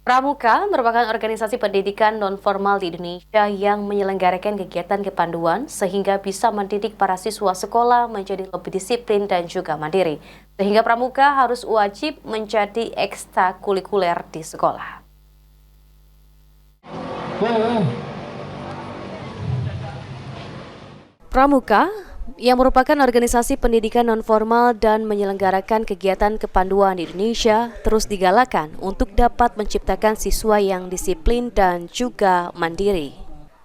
Pramuka merupakan organisasi pendidikan non-formal di Indonesia yang menyelenggarakan kegiatan kepanduan sehingga bisa mendidik para siswa sekolah menjadi lebih disiplin dan juga mandiri. Sehingga pramuka harus wajib menjadi ekstrakurikuler di sekolah. Pramuka yang merupakan organisasi pendidikan nonformal dan menyelenggarakan kegiatan kepanduan di Indonesia terus digalakan untuk dapat menciptakan siswa yang disiplin dan juga mandiri.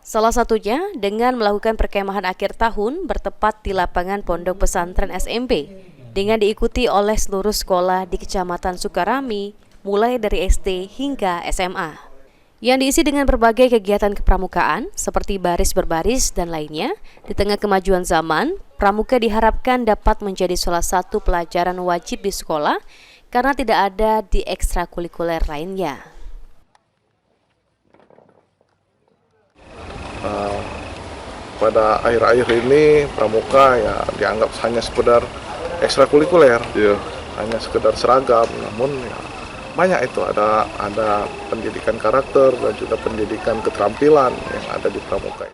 Salah satunya dengan melakukan perkemahan akhir tahun bertepat di lapangan Pondok Pesantren SMP dengan diikuti oleh seluruh sekolah di Kecamatan Sukarami mulai dari SD hingga SMA. Yang diisi dengan berbagai kegiatan kepramukaan seperti baris berbaris dan lainnya. Di tengah kemajuan zaman, pramuka diharapkan dapat menjadi salah satu pelajaran wajib di sekolah karena tidak ada di ekstrakurikuler lainnya. Pada akhir-akhir ini pramuka ya dianggap hanya sekedar ekstrakurikuler, hanya sekedar seragam, namun ya banyak itu ada pendidikan karakter dan juga pendidikan keterampilan yang ada di pramuka.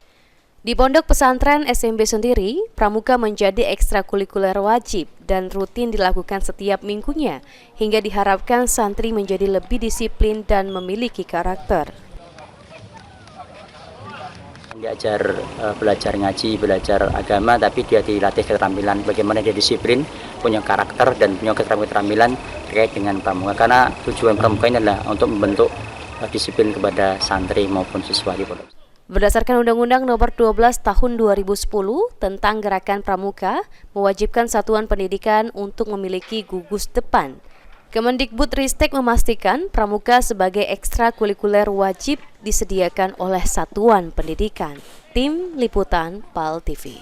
Di Pondok Pesantren SMP sendiri, pramuka menjadi ekstrakurikuler wajib dan rutin dilakukan setiap minggunya hingga diharapkan santri menjadi lebih disiplin dan memiliki karakter. Diajar belajar ngaji, belajar agama, tapi dia dilatih keterampilan bagaimana dia disiplin, punya karakter dan punya keterampilan terkait dengan pramuka. Karena tujuan pramuka ini adalah untuk membentuk disiplin kepada santri maupun siswa di pondok. Berdasarkan Undang-Undang Nomor 12 Tahun 2010 tentang Gerakan Pramuka, mewajibkan satuan pendidikan untuk memiliki gugus depan. Kemendikbudristek memastikan pramuka sebagai ekstrakurikuler wajib disediakan oleh satuan pendidikan. Tim Liputan PAL TV.